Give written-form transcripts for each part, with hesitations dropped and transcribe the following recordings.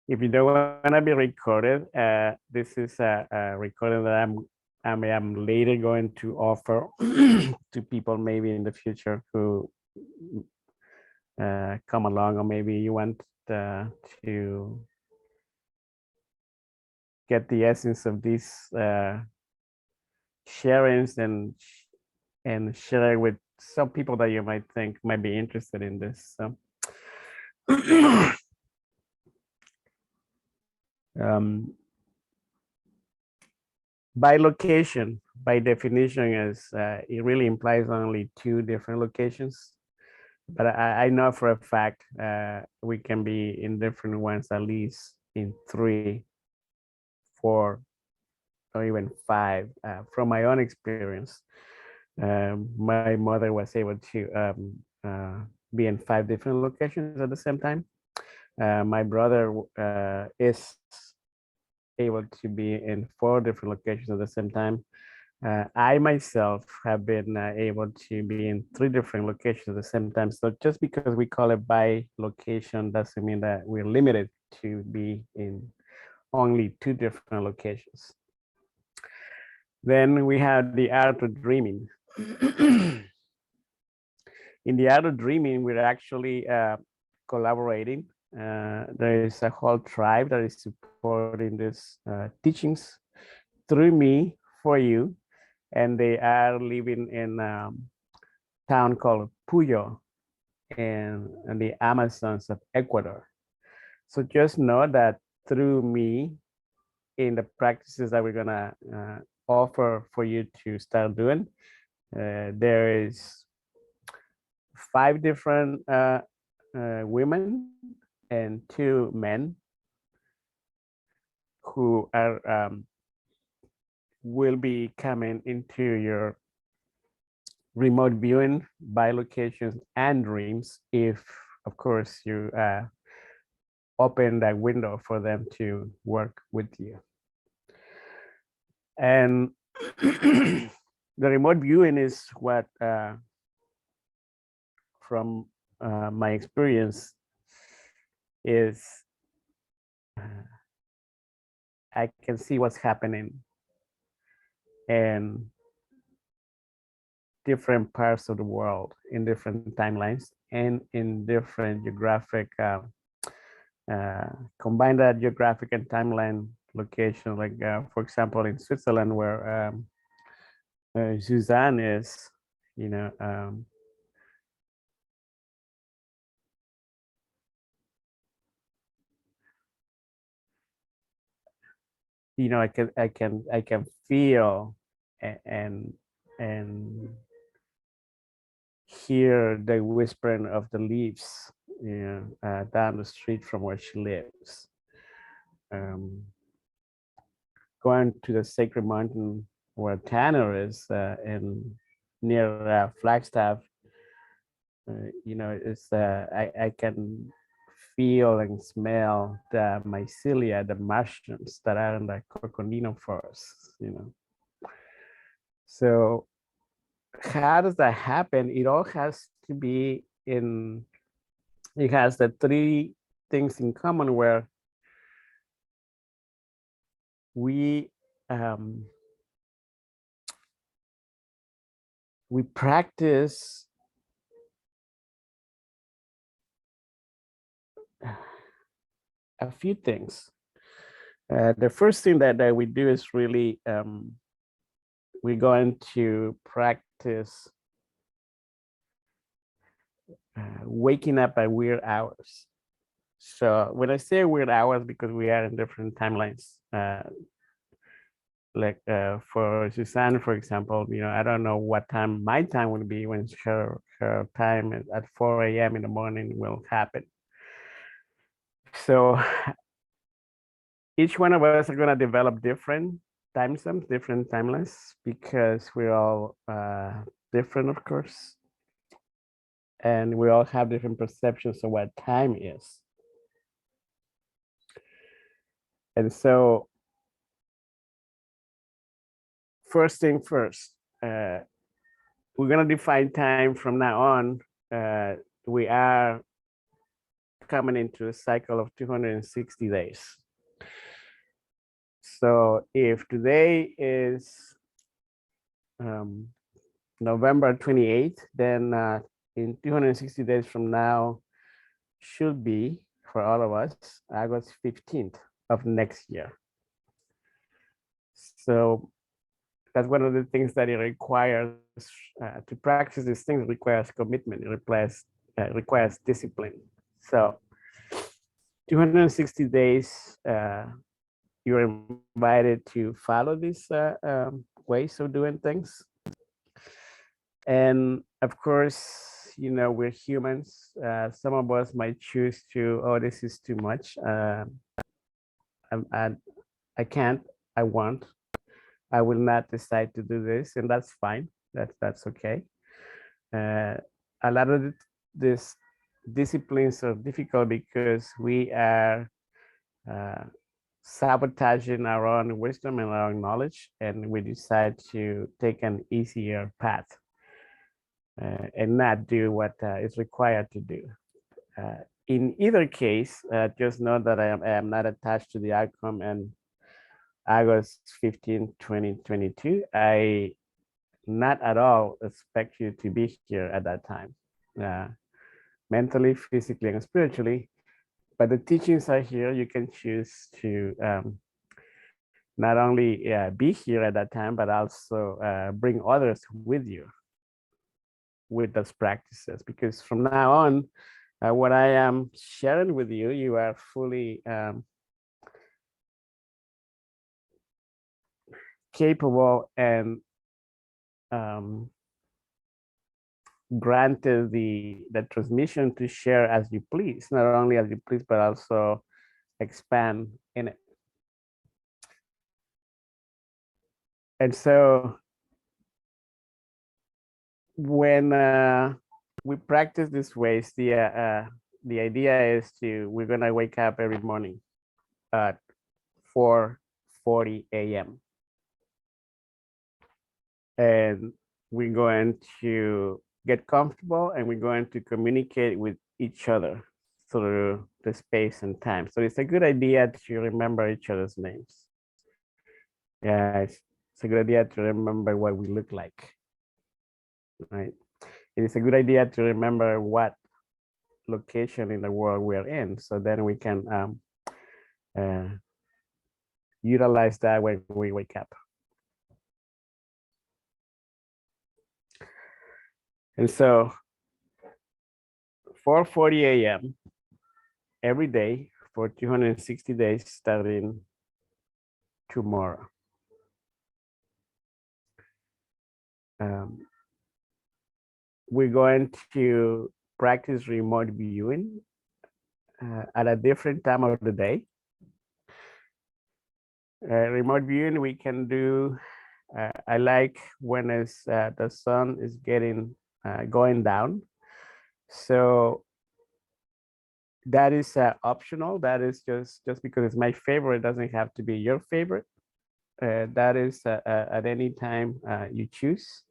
if you don't want to be recorded, this is a recording that I am later going to offer to people maybe in the future who come along, or maybe you want to get the essence of these sharings and share it with some people that you might think might be interested in this. So. By location, by definition, is it really implies only two different locations. But I know for a fact we can be in different ones, at least in 3, 4, or even 5. From my own experience, my mother was able to be in 5 different locations at the same time. My brother is able to be in 4 different locations at the same time. I myself have been able to be in 3 different locations at the same time. So just because we call it by location doesn't mean that we're limited to be in only 2 different locations. Then we have the art of dreaming. In the art of dreaming, we're actually collaborating. There is a whole tribe that is supporting these teachings through me for you, and they are living in a town called Puyo in the Amazons of Ecuador. So just know that through me, in the practices that we're gonna offer for you to start doing, there is 5 different women and 2 men who are will be coming into your remote viewing by locations and dreams, if of course you open that window for them to work with you. And the remote viewing is what from my experience is I can see what's happening in different parts of the world, in different timelines, and in different geographic, combine that geographic and timeline location, like for example, in Switzerland, where Suzanne is, you know, I can feel and hear the whispering of the leaves, down the street from where she lives. Going to the sacred mountain where Tanner is, and near Flagstaff, it's I can feel and smell the mycelia, the mushrooms that are in the Coconino forest, So how does that happen? It all has to be it has the 3 things in common, where we practice a few things. The first thing that we do is really we're going to practice waking up at weird hours. So when I say weird hours, because we are in different timelines, like for Suzanne, for example, I don't know what time my time will be when her time at 4 a.m. in the morning will happen. So each one of us are going to develop different time zones, different timelines, because we're all different, of course. And we all have different perceptions of what time is. And so first thing first, we're going to define time from now on. We are coming into a cycle of 260 days. So if today is November 28th, then in 260 days from now should be, for all of us, August 15th of next year. So that's one of the things that it requires to practice these things. Requires commitment. It requires discipline. So 260 days, you're invited to follow these ways of doing things. And of course, you know, we're humans. Some of us might choose to, oh, this is too much. I can't, I won't. I will not decide to do this, and that's fine. That's okay. A lot of these disciplines are difficult because we are sabotaging our own wisdom and our own knowledge, and we decide to take an easier path and not do what is required to do. In either case, just know that I am not attached to the outcome. And August 15, 2022, I not at all expect you to be here at that time, mentally, physically, and spiritually. But the teachings are here. You can choose to not only be here at that time, but also bring others with you with those practices. Because from now on, what I am sharing with you, you are fully capable and granted the transmission to share as you please, not only as you please, but also expand in it. And so when we practice these ways, the idea is we're gonna wake up every morning at 4:40 a.m. and we're going to get comfortable, and we're going to communicate with each other through the space and time. So it's a good idea to remember each other's names. Yeah, it's a good idea to remember what we look like, right? It's a good idea to remember what location in the world we're in, so then we can utilize that when we wake up. And so 4:40 a.m. every day for 260 days starting tomorrow. We're going to practice remote viewing at a different time of the day. Remote viewing we can do, I like when the sun is going down. So that is optional. That is just because it's my favorite, it doesn't have to be your favorite. That is at any time you choose.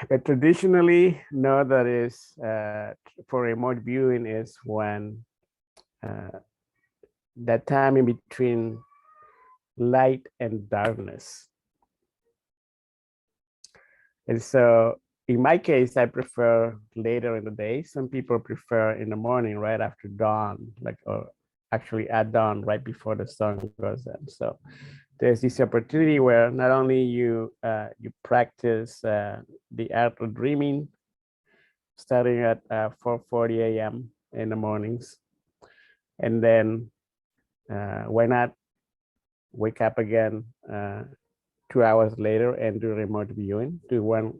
But traditionally, no, that is for remote viewing is when that time in between light and darkness. And so in my case, I prefer later in the day. Some people prefer in the morning, right after dawn, or actually at dawn, right before the sun goes in. So there's this opportunity where not only you practice the art of dreaming, starting at 4:40 a.m. in the mornings, and then why not wake up again 2 hours later and do remote viewing, do one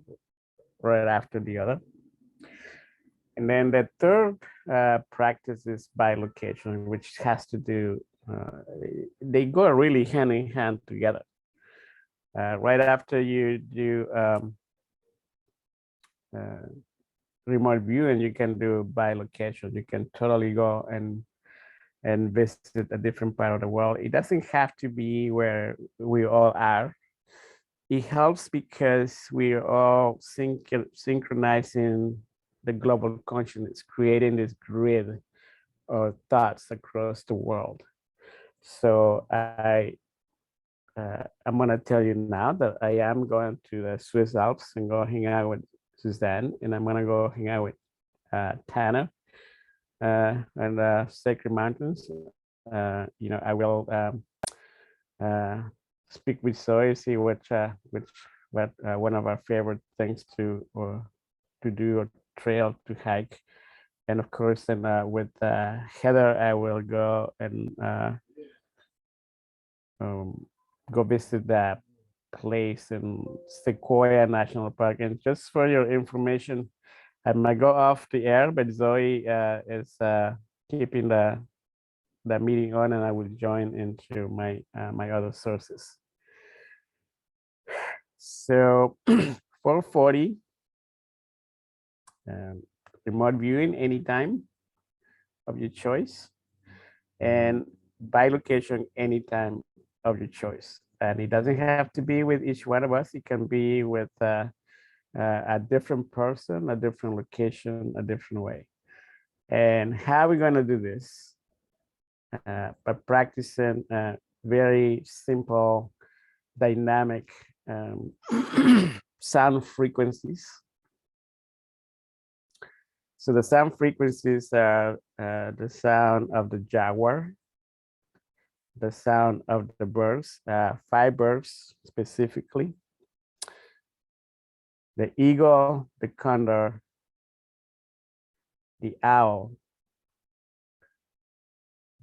right after the other. And then the third practice is bilocation, which has to do, they go really hand in hand together. Right after you do remote viewing, you can do bilocation. You can totally go and visit a different part of the world. It doesn't have to be where we all are. It helps because we're all synchronizing the global consciousness, creating this grid of thoughts across the world. So I'm gonna tell you now that I am going to the Swiss Alps and go hang out with Suzanne, and I'm gonna go hang out with Tanner and Sacred Mountains. I will uh, speak with Zoe, see what one of our favorite things to do or trail to hike, and of course, then with Heather, I will go and go visit that place in Sequoia National Park. And just for your information, I might go off the air, but Zoe is keeping the meeting on, and I will join into my other sources. So 440, remote viewing anytime of your choice, and by location anytime of your choice. And it doesn't have to be with each one of us. It can be with a different person, a different location, a different way. And how are we going to do this? By practicing very simple, dynamic sound frequencies. So the sound frequencies are the sound of the jaguar, the sound of the birds, 5 birds specifically, the eagle, the condor, the owl,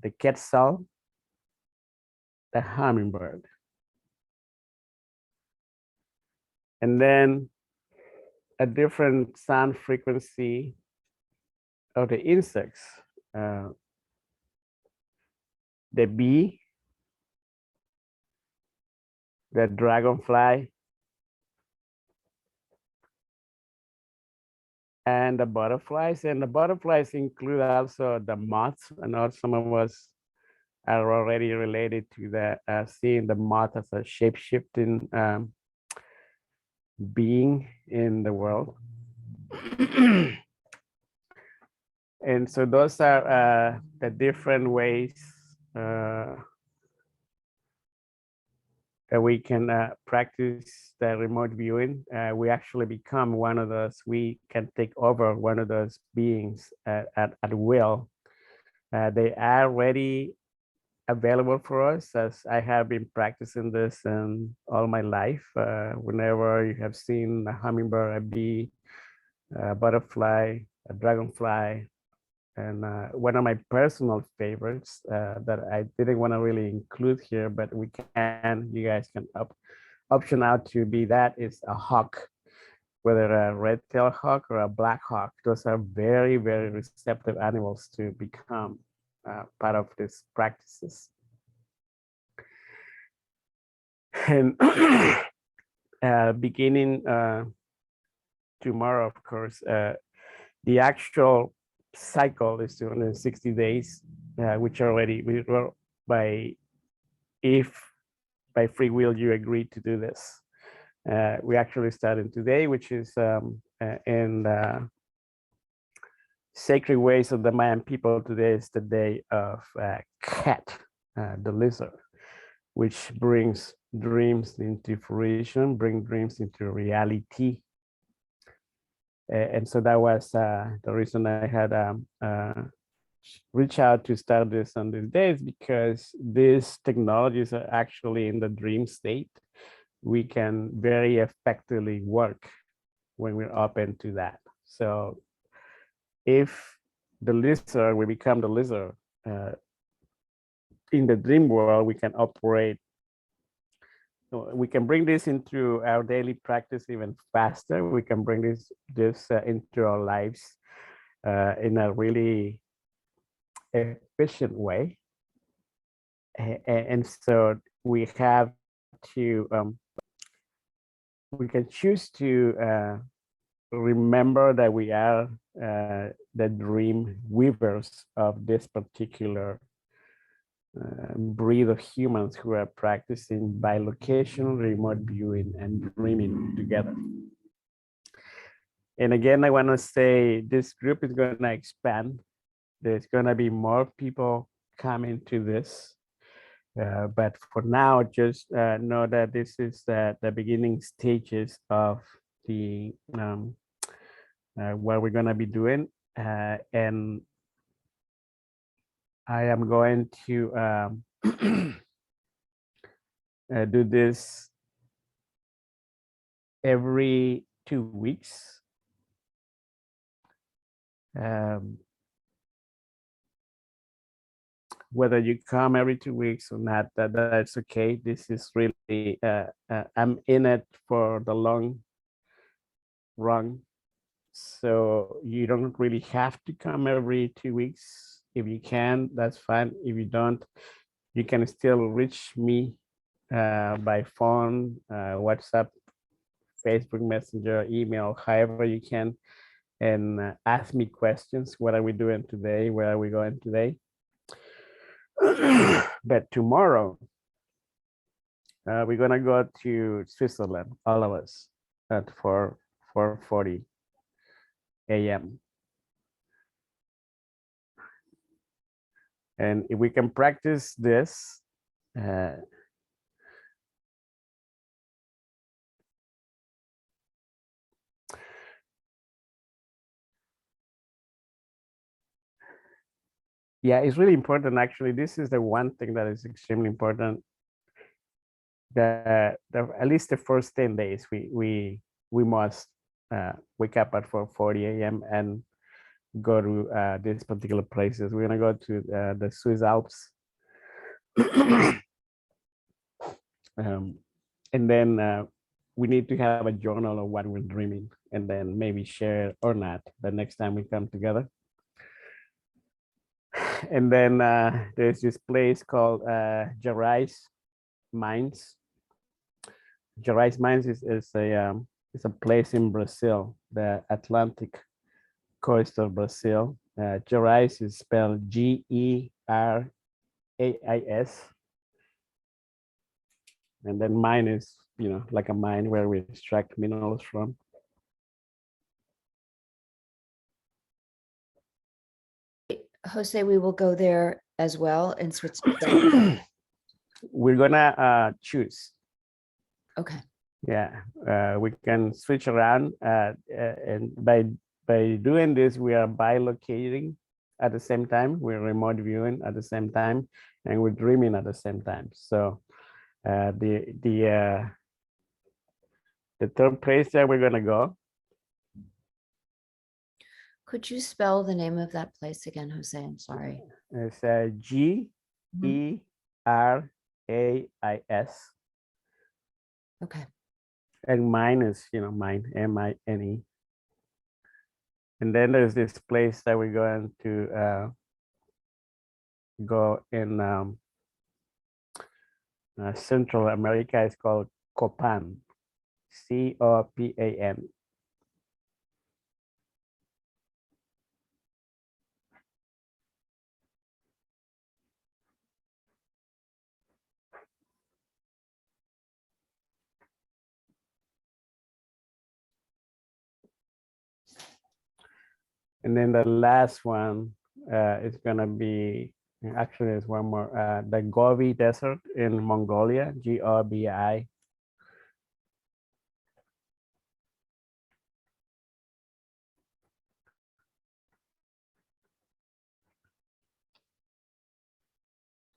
the quetzal, the hummingbird. And then a different sound frequency of the insects, the bee, the dragonfly, and the butterflies. And the butterflies include also the moths. I know some of us are already related to the seeing the moth as a shape-shifting being in the world. And so those are the different ways that we can practice the remote viewing. We actually become one of those, we can take over one of those beings at will. They are already available for us, as I have been practicing this all my life. Whenever you have seen a hummingbird, a bee, a butterfly, a dragonfly, and one of my personal favorites that I didn't want to really include here, but you guys can option out to be that is a hawk, whether a red-tailed hawk or a black hawk. Those are very, very receptive animals to become part of these practices. And beginning tomorrow, of course, the actual cycle is 260 days, which already we wrote if by free will you agree to do this. We actually started today, which is in sacred ways of the Mayan people. Today is the day of cat, the lizard, which brings dreams into fruition, bring dreams into reality. And so that was the reason I had reached out to start this on these days, because these technologies are actually in the dream state. We can very effectively work when we're open to that. So if the lizard, we become the lizard, in the dream world, we can operate. We can bring this into our daily practice even faster. We can bring this into our lives in a really efficient way. And so we have to, we can choose to remember that we are the dream weavers of this particular breed of humans who are practicing bilocation, remote viewing, and dreaming together. And again, I want to say this group is going to expand. There's going to be more people coming to this. But for now, just know that this is the beginning stages of the what we're going to be doing. And I am going to do this every 2 weeks. Whether you come every 2 weeks or not, that's okay. This is really, I'm in it for the long run. So you don't really have to come every 2 weeks. If you can, that's fine. If you don't, you can still reach me by phone, WhatsApp, Facebook Messenger, email, however you can, and ask me questions. What are we doing today? Where are we going today? But tomorrow, we're gonna go to Switzerland, all of us, at 4:40 a.m. And if we can practice this, yeah, it's really important. Actually, this is the one thing that is extremely important. At least the first 10 days, we must wake up at 4:40 a.m. and go to these particular places. We're gonna go to the Swiss Alps. And then we need to have a journal of what we're dreaming, and then maybe share or not the next time we come together. And then there's this place called Gerais Mines. Gerais Mines is a place in Brazil, the Atlantic coast of Brazil. Gerais is spelled Gerais, and then mine is, like a mine where we extract minerals from. Jose, we will go there as well in Switzerland. We're gonna choose. Okay. Yeah, we can switch around, and by doing this, we are bilocating at the same time. We're remote viewing at the same time, and we're dreaming at the same time. So the third place that we're gonna go. Could you spell the name of that place again, Jose? I'm sorry. It's Gerais. Okay. And mine is, mine, M-I-N-E. And then there's this place that we're going to go in Central America. It's called Copan, C-O-P-A-N. And then the last one is gonna be, actually there's one more, the Gobi Desert in Mongolia, G-O-B-I.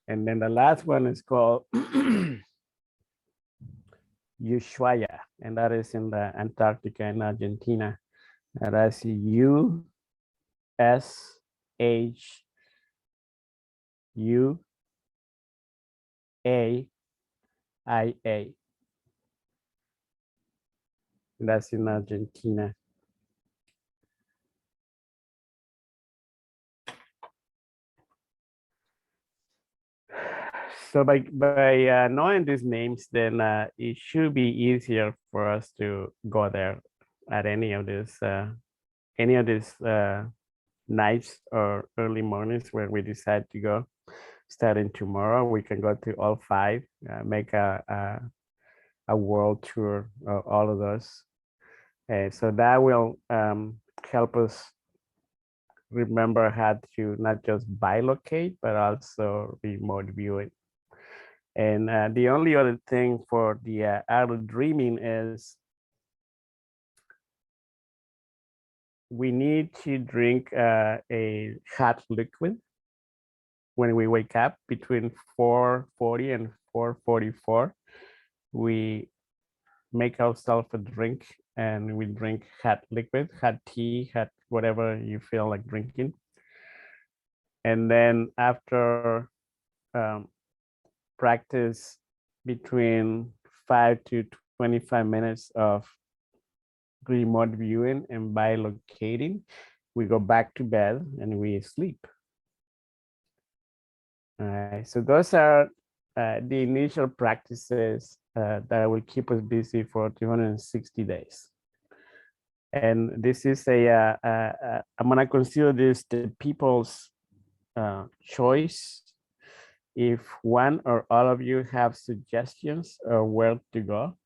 And then the last one is called Ushuaia, and that is in the Antarctica in Argentina. And that's U-S-H-U-A-I-A. That's in Argentina. So by knowing these names, then it should be easier for us to go there at any of these nights or early mornings where we decide to go. Starting tomorrow, we can go to all 5, make a world tour of all of those. So that will help us remember how to not just bilocate, but also remote view it. And the only other thing for the auto dreaming is we need to drink a hot liquid when we wake up between 4:40 and 4:44. We make ourselves a drink and we drink hot liquid, hot tea, hot whatever you feel like drinking. And then after practice between 5 to 25 minutes of remote viewing and bilocating, we go back to bed and we sleep. All right, so those are the initial practices that will keep us busy for 360 days. And this is I'm gonna consider this the people's choice. If one or all of you have suggestions or where to go,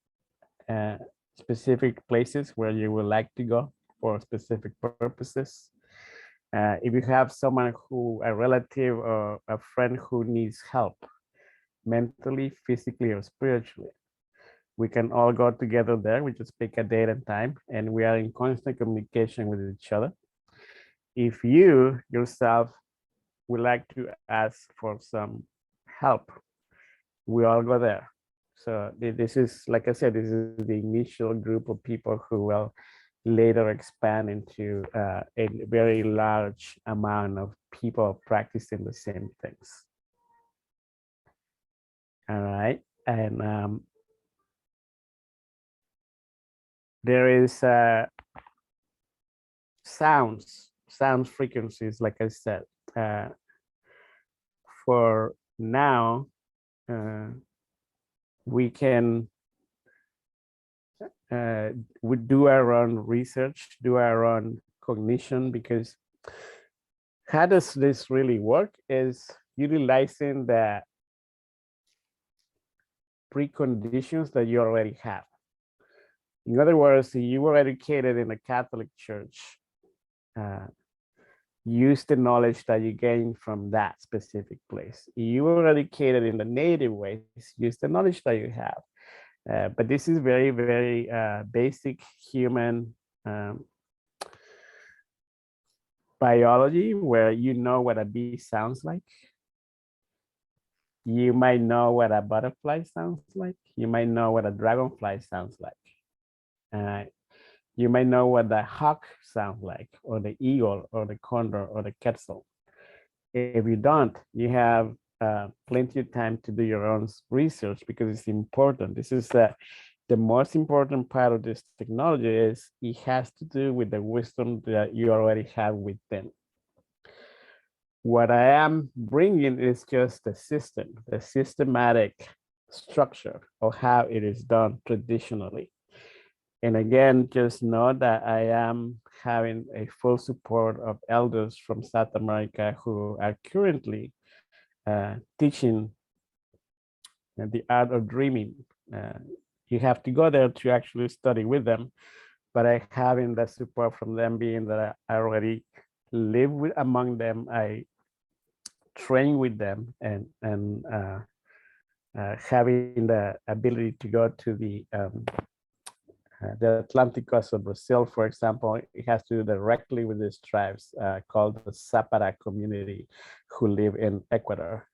specific places where you would like to go for specific purposes. If you have someone a relative or a friend who needs help mentally, physically, or spiritually, we can all go together there. We just pick a date and time, and we are in constant communication with each other. If you yourself would like to ask for some help, we all go there. So this is, like I said, this is the initial group of people who will later expand into a very large amount of people practicing the same things. All right, and there is sound frequencies, like I said. For now, we can we do our own research, do our own cognition, because how does this really work is utilizing the preconditions that you already have. In other words, you were educated in a Catholic church, use the knowledge that you gained from that specific place. You were educated in the native ways, use the knowledge that you have. But this is very, very basic human biology, where you know what a bee sounds like. You might know what a butterfly sounds like. You might know what a dragonfly sounds like. You might know what the hawk sounds like, or the eagle, or the condor, or the quetzal. If you don't, you have plenty of time to do your own research, because it's important. This is the most important part of this technology. Is it has to do with the wisdom that you already have within. What I am bringing is just the system, the systematic structure of how it is done traditionally. And again, just know that I am having a full support of elders from South America who are currently teaching the art of dreaming. You have to go there to actually study with them, but I having the support from them, being that I already live among them, I train with them, and having the ability to go to the Atlantic coast of Brazil, for example. It has to do directly with these tribes called the Zapara community, who live in Ecuador.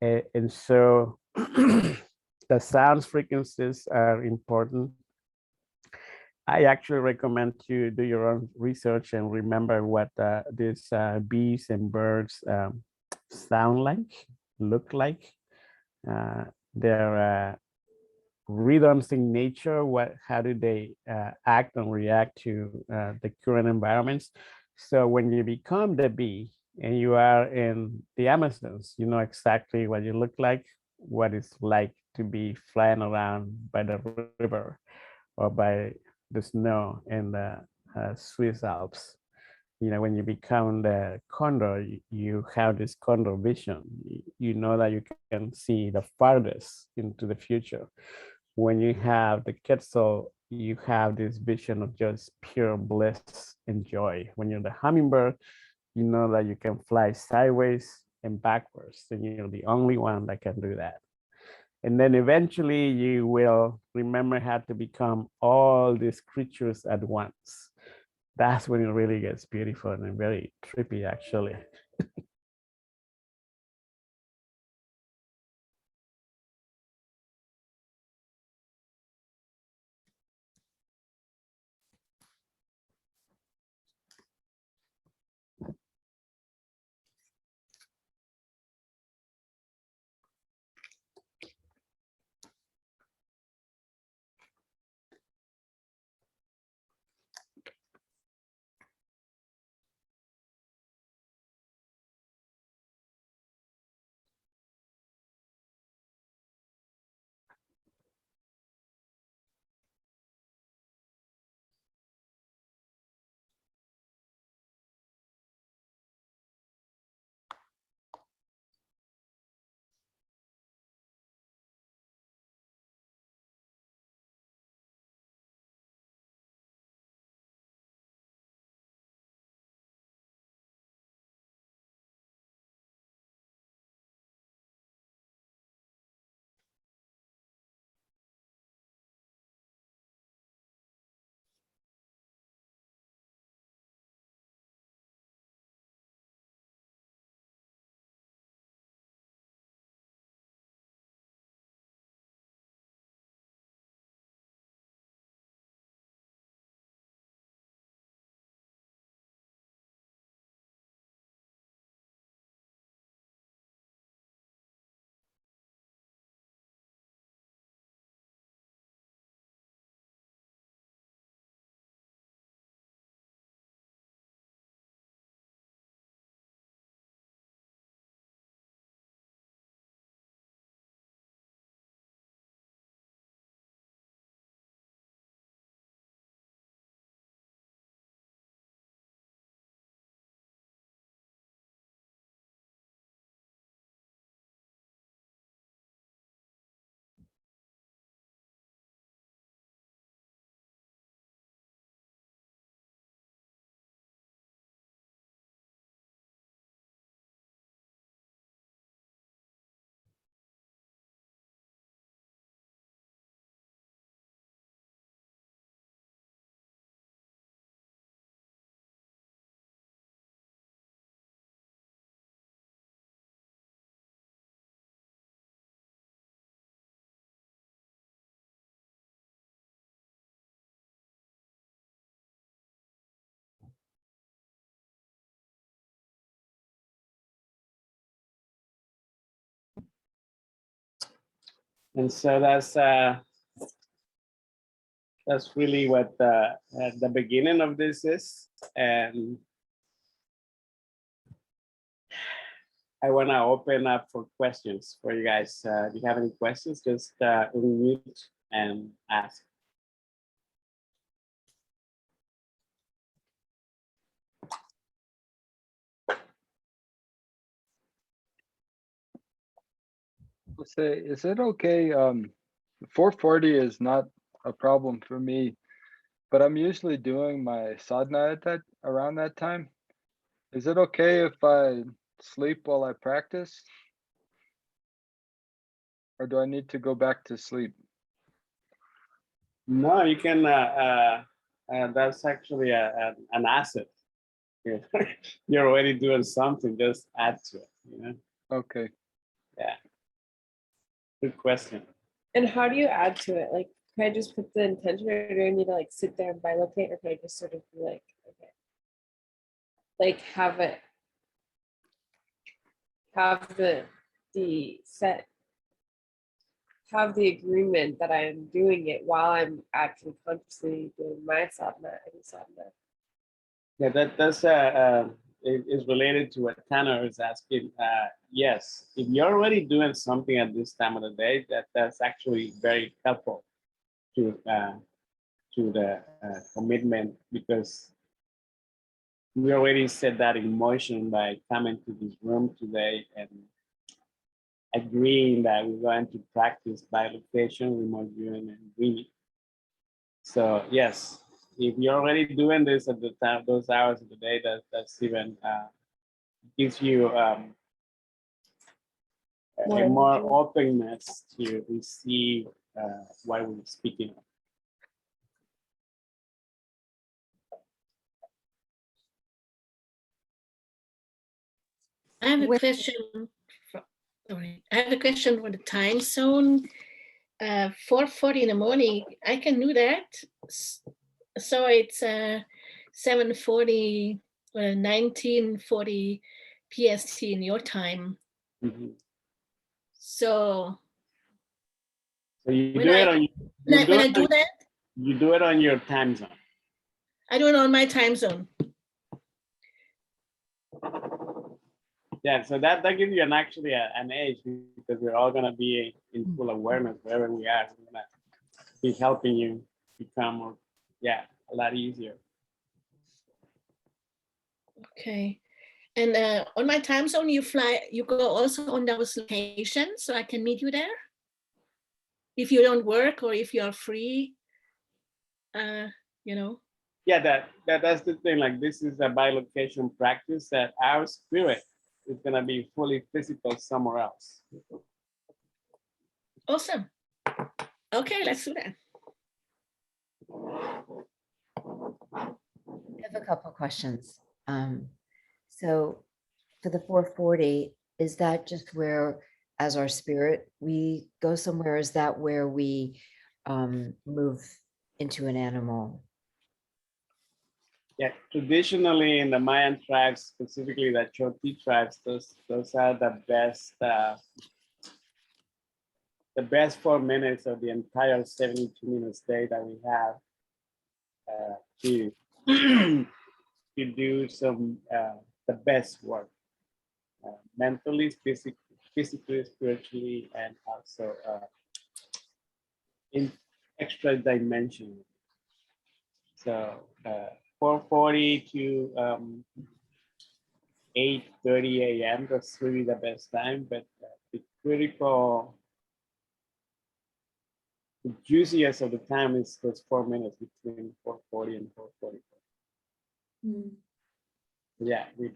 And so the sound frequencies are important. I actually recommend to do your own research and remember what these bees and birds sound like, look like. Their rhythms in nature, how do they act and react to the current environments. So when you become the bee and you are in the Amazons, you know exactly what you look like, what it's like to be flying around by the river or by the snow in the Swiss Alps. You know, when you become the condor, you have this condor vision. You know that you can see the farthest into the future. When you have the quetzal, you have this vision of just pure bliss and joy. When you're the hummingbird, you know that you can fly sideways and backwards, and you're the only one that can do that. And then eventually you will remember how to become all these creatures at once. That's when it really gets beautiful and very trippy, actually. And so that's really what the beginning of this is. And I want to open up for questions for you guys. Do you have any questions? Just unmute and ask. Say, is it okay? 440 is not a problem for me, but I'm usually doing my sadhana at that around that time. Is it okay if I sleep while I practice? Or do I need to go back to sleep? No, you can. That's actually an asset. You're already doing something. Just add to it. You know. Okay. Yeah. Good question. And how do you add to it? Like, can I just put the intention, or do I need to like sit there and bilocate, or can I just sort of be like, okay, like have the set, have the agreement that I'm doing it while I'm actually consciously doing my sadhana and sadhana. Yeah, that's is related to what Tanner is asking. Yes, if you're already doing something at this time of the day, that's actually very helpful to the commitment, because we already set that in motion by coming to this room today and agreeing that we're going to practice bilocation, remote viewing, and breathing. So yes, if you're already doing this at the time, those hours of the day, that's even gives you a more openness to receive what we're speaking of. I have a With- question. Sorry, I have a question for the time zone. 4:40 in the morning. I can do that. So it's 7:40, 19:40 PST in your time. Mhm. So So you when do I it on when I do that, you do it on your time zone. I do it on my time zone. Yeah, so that gives you actually an edge because we're all gonna be in full awareness wherever we are. We're gonna be helping you become more, a lot easier. Okay. And on my time zone, you go also on those locations so I can meet you there? If you don't work or if you're free, you know? Yeah, that's the thing. Like this is a bilocation practice that our spirit is gonna be fully physical somewhere else. Awesome. Okay, let's do that. I have a couple of questions. So for the 440, is that just where, as our spirit, we go somewhere? Is that where we move into an animal? Yeah, traditionally in the Mayan tribes, specifically the Choti tribes, those are the best 4 minutes of the entire 72 minutes day that we have to to do some the best work, mentally, physically, spiritually, and also in extra dimension. So 4:40 to 8:30 a.m. That's really the best time, but the critical, the juiciest of the time is those 4 minutes between 4:40 and 4:44. Yeah, we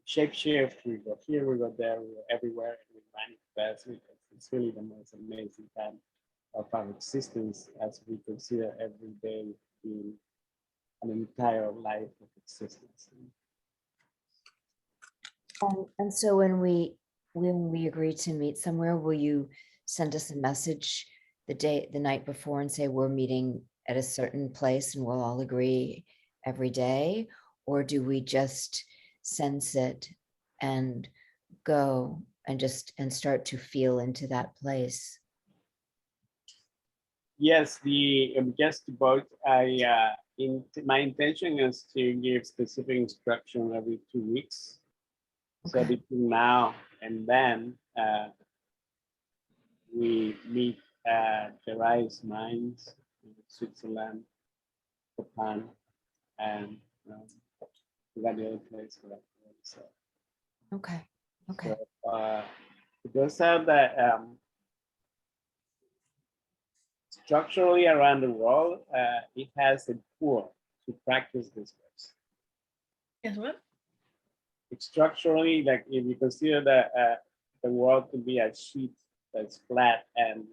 shape shift, we go here, we go there, we go everywhere, and we manifest. It's really the most amazing time of our existence as we consider every day being an entire life of existence. And so when we agree to meet somewhere, will you send us a message the night before and say we're meeting at a certain place and we'll all agree every day? Or do we just sense it and go and start to feel into that place? Yes, just both. My intention is to give specific instruction every 2 weeks. So Okay. between now and then, we meet the Rise Mines in Switzerland, Japan, and we got the other place for that. So, Okay. Okay. those are the structurally around the world, it has a pool to practice this way. Yes, what? It's structurally, like if you consider the world to be a sheet that's flat and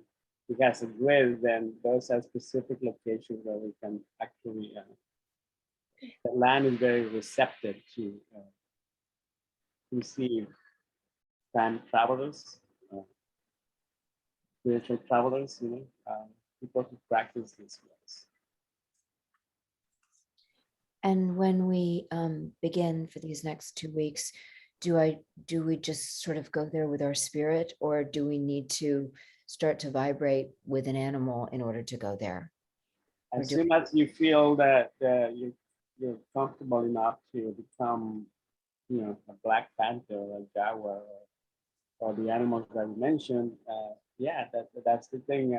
it has a grid, then those are specific locations where we can actually, the land is very receptive to receive time travelers, spiritual travelers, people who practice these ways. And when we begin for these next 2 weeks, do we just sort of go there with our spirit, or do we need to start to vibrate with an animal in order to go there? As soon as you feel that you're comfortable enough to become, a black panther or a jaguar or the animals that we mentioned, that's the thing.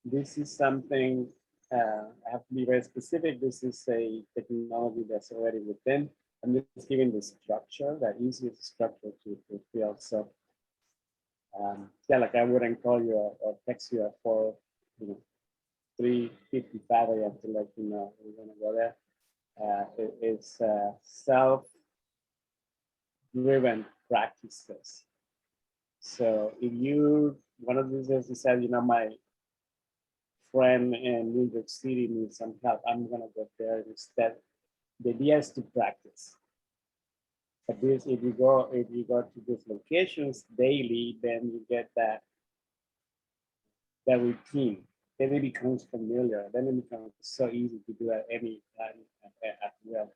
This is something, I have to be very specific. This is a technology that's already within. I'm just giving the structure, that easiest structure to fulfill. So, like I wouldn't call you or text you at 4, 3:55 I have to let you know we're gonna go there. It's self-driven practices. So if you, one of these days you said, you know, my friend in New York City needs some help, I'm gonna go there instead. The idea is to practice. But this, if you go to these locations daily, then you get that routine. Then it becomes familiar. Then it becomes so easy to do at any time at will.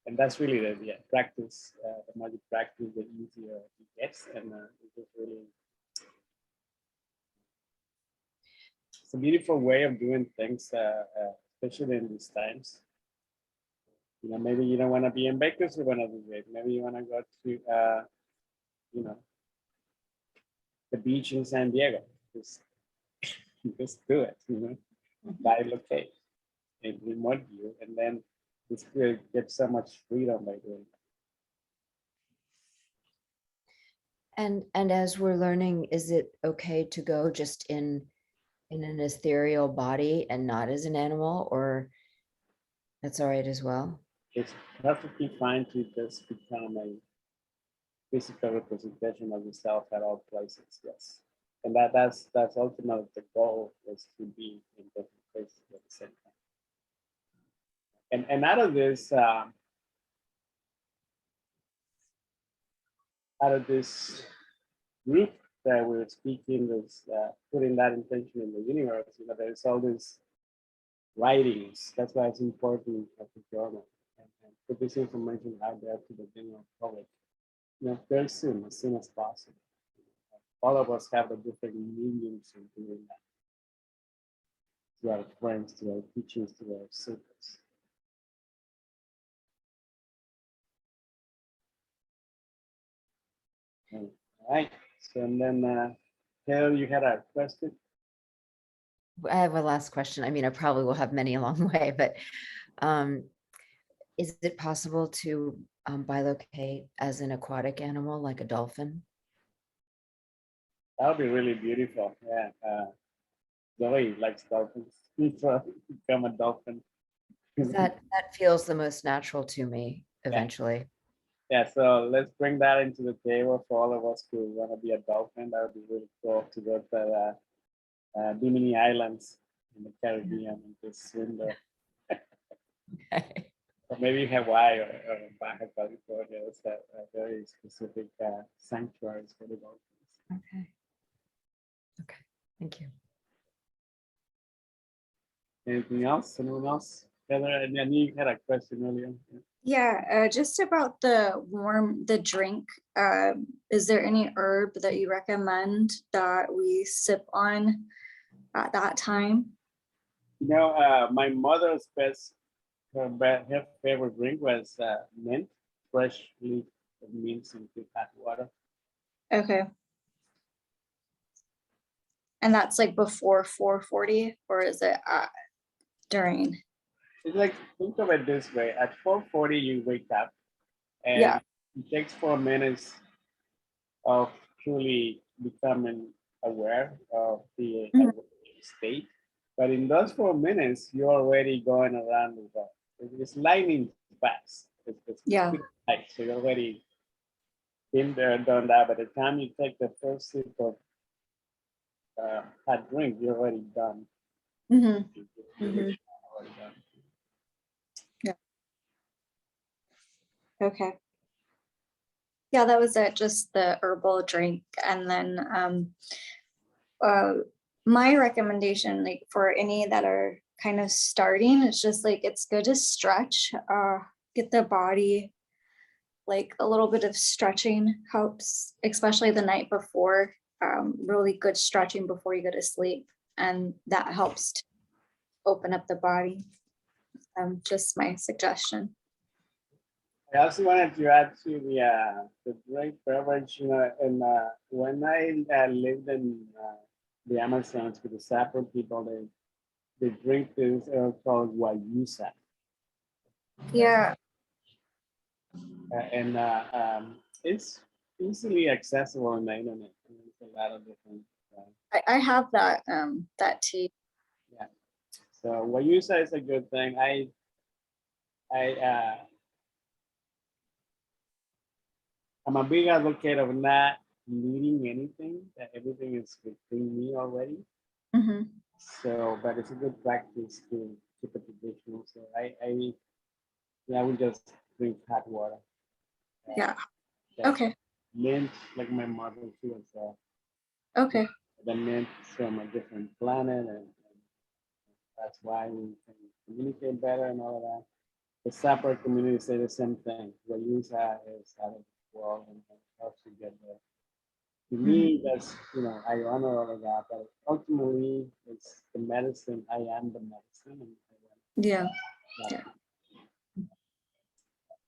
And that's really the idea. Practice. The more you practice, the easier it gets, and it's just really, it's a beautiful way of doing things, especially in these times. You know, maybe you don't want to be in Bakersfield one of these days. Maybe you want to go to, you know, the beach in San Diego. Just do it. You know, bilocate in remote view, and then this will get so much freedom by doing that. And as we're learning, is it okay to go just in an ethereal body and not as an animal, or that's all right as well? It's perfectly fine to just become a physical representation of yourself at all places. Yes, and that's ultimately the goal, is to be in different places at the same time. And out of this group that we're speaking, is putting that intention in the universe. You know, there's all these writings. That's why it's important of the journal, and put this information out there to the general public. You know, very soon, as soon as possible. All of us have the different mediums in doing that. To our friends, to our teachers, to our circles. All right. So, and then, Carol, you had a question? I have a last question. I mean, I probably will have many along the way, but is it possible to bilocate as an aquatic animal, like a dolphin? That would be really beautiful. Yeah. Zoe likes dolphins. So become a dolphin. That feels the most natural to me eventually. Yeah, so let's bring that into the table for all of us who want to be a dolphin. That would be really cool to go to Bimini Islands in the Caribbean and just swim there. Okay. Or maybe Hawaii or Baja California. It's a very specific sanctuaries for the dolphins. Okay. Okay. Thank you. Anything else? Anyone else? Heather, I knew you had a question earlier. Yeah, just about the drink. Is there any herb that you recommend that we sip on at that time? You know, my mother's her favorite drink was mint, fresh leaf of mint into hot water. Okay. And that's like before 4:40, or is it during? It's like, think of it this way: at 4:40 you wake up, and Yeah. it takes 4 minutes of truly becoming aware of the state. But in those 4 minutes, you're already going around the world. It's lightning fast. It's Yeah. light, so you're already been there, done that. By the time you take the first sip of hot drink, you're already done. Mhm. You're Mhm. already done. Okay. Yeah, that was it, just the herbal drink. And then my recommendation, like for any that are kind of starting, it's just like it's good to stretch, get the body, like a little bit of stretching helps, especially the night before. Really good stretching before you go to sleep, and that helps to open up the body. Just my suggestion. I also wanted to add to the drink beverage, you know, and when I lived in the Amazons with the Sapper people, they drink this called Wayusa. Yeah. And it's easily accessible on the internet. There's a lot of different. I have that tea. Yeah, So what you say is a good thing. I'm a big advocate of not needing anything, that everything is within me already. Mhm. So, but it's a good practice to keep it traditional. So yeah, we just drink hot water. Yeah. That's Okay. mint, like my mother, she was Okay. the mint from a different planet, and that's why we can communicate better and all of that. The separate community say the same thing. What you say is out of the world and helps you get there. To me, that's, I honor all of that, but ultimately, it's the medicine. I am the medicine. Yeah. Yeah.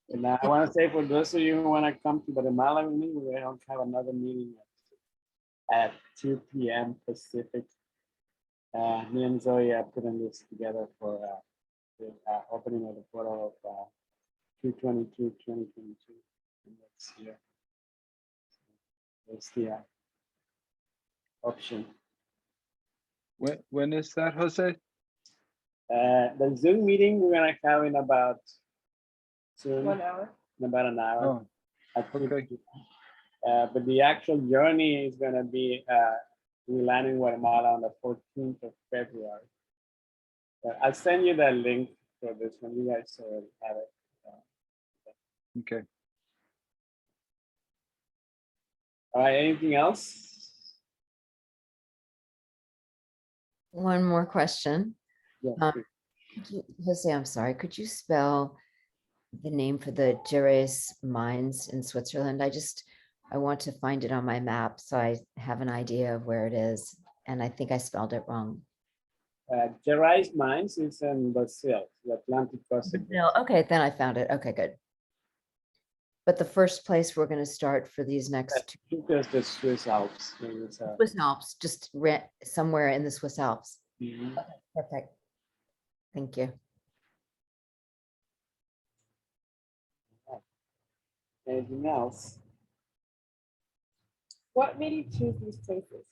And I want to say for those of you who want to come to Guatemala with me, we're going to have another meeting at 2 p.m. Pacific. Me and Zoe are putting this together for the opening of the portal of 2022 next year. That's the option. When is that, Jose? The Zoom meeting we're gonna have in about soon, 1 hour. in about an hour. Oh, at 2 okay. p.m. But the actual journey is gonna be we land in Guatemala on the 14th of February. I'll send you that link for this one. You guys already have it. Okay. All right. Anything else? One more question. Yeah. Um, Jose, I'm sorry, could you spell the name for the Jerez mines in Switzerland? I want to find it on my map so I have an idea of where it is. And I think I spelled it wrong. Gerais Mines is in Brazil, the Atlantic coast. No, okay, then I found it. Okay, good. But the first place we're going to start for these next two Because the Swiss Alps. Swiss Alps, just somewhere in the Swiss Alps. Mhm. Perfect. Thank you. Anything else? What made you choose these places?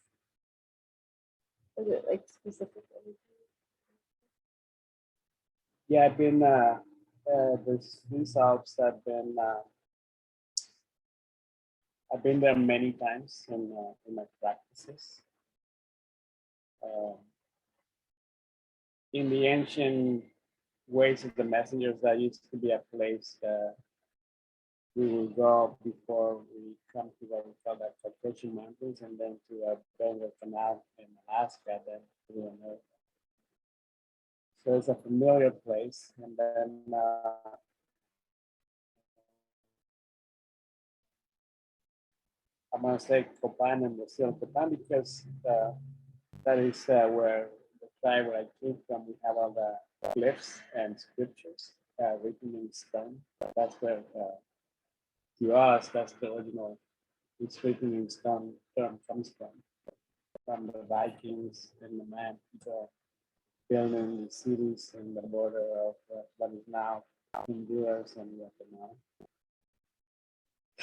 Is it like specific? Yeah, I've been the Swiss Alps. I've been there many times in my practices. In the ancient ways of the messengers, that used to be a place we will go before we come to what we call the Caucasian Mountains, and then to a Bengal Canal in Alaska, then to America. So it's a familiar place, and then I'm gonna say Copan and Brazil. Copan because that is where the tribe where I came from. We have all the glyphs and scriptures written in stone. That's where to us that's the original. It's written in stone term comes from the Vikings and the man building the cities in the border of what is now Honduras and Guatemala.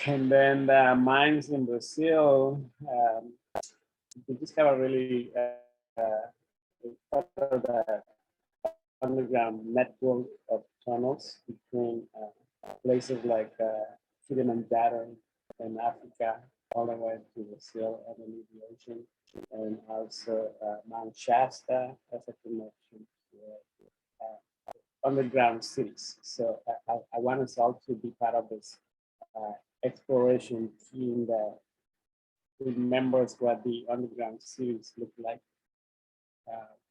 And then the mines in Brazil, we just have a really the underground network of tunnels between places like Kilimanjaro in Africa, all the way to Brazil underneath the ocean, and also Mount Shasta as a connection to underground cities. So I want us all to be part of this exploration team that remembers what the underground cities look like,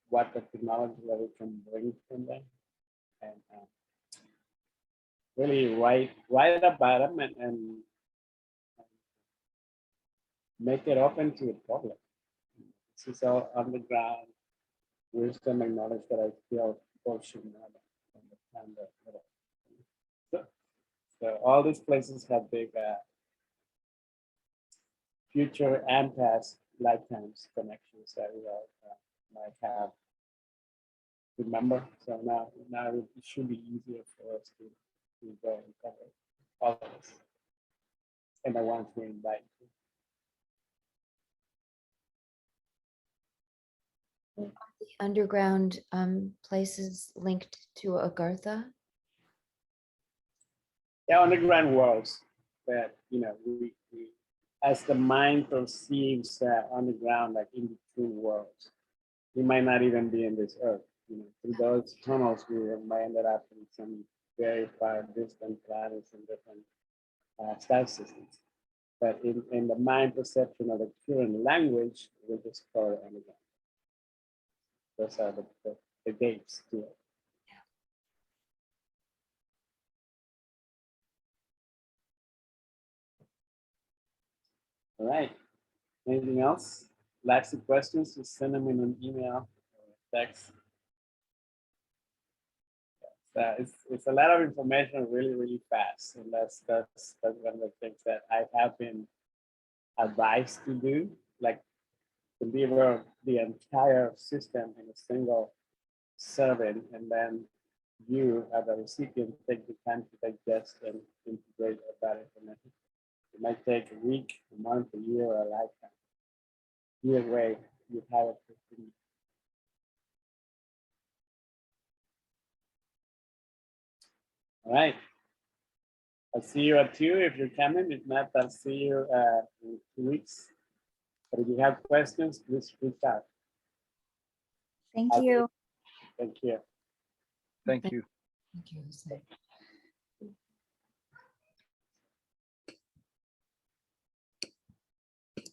what the technology that we can bring from them, and really write about them and make it open to the public. This is all underground wisdom and knowledge that I feel people should know understand that. So all these places have big future and past lifetimes connections that we all might have. Remember, so now it should be easier for us to go and cover all of this. And I want to invite you. underground places linked to Agartha? Yeah, underground worlds that, we as the mind perceives underground, like in between worlds. We might not even be in this earth. Through those tunnels, we might end up in some very far distant planets and different star systems. But in the mind perception of the current language, we just call it underground. Those are the gates to it. All right. Anything else? Lots of questions, just send them in an email or text. It's a lot of information really, really fast. And that's one of the things that I have been advised to do, like deliver the entire system in a single serving, and then you as a recipient take the time to digest and integrate that information. It might take a week, a month, a year, or a lifetime. Either way, you have it. All right. I'll see you at 2 if you're coming. If not, I'll see you in 2 weeks. But if you have questions, please reach out. Thank Okay. you. Thank you. Thank you. Thank you, Jose.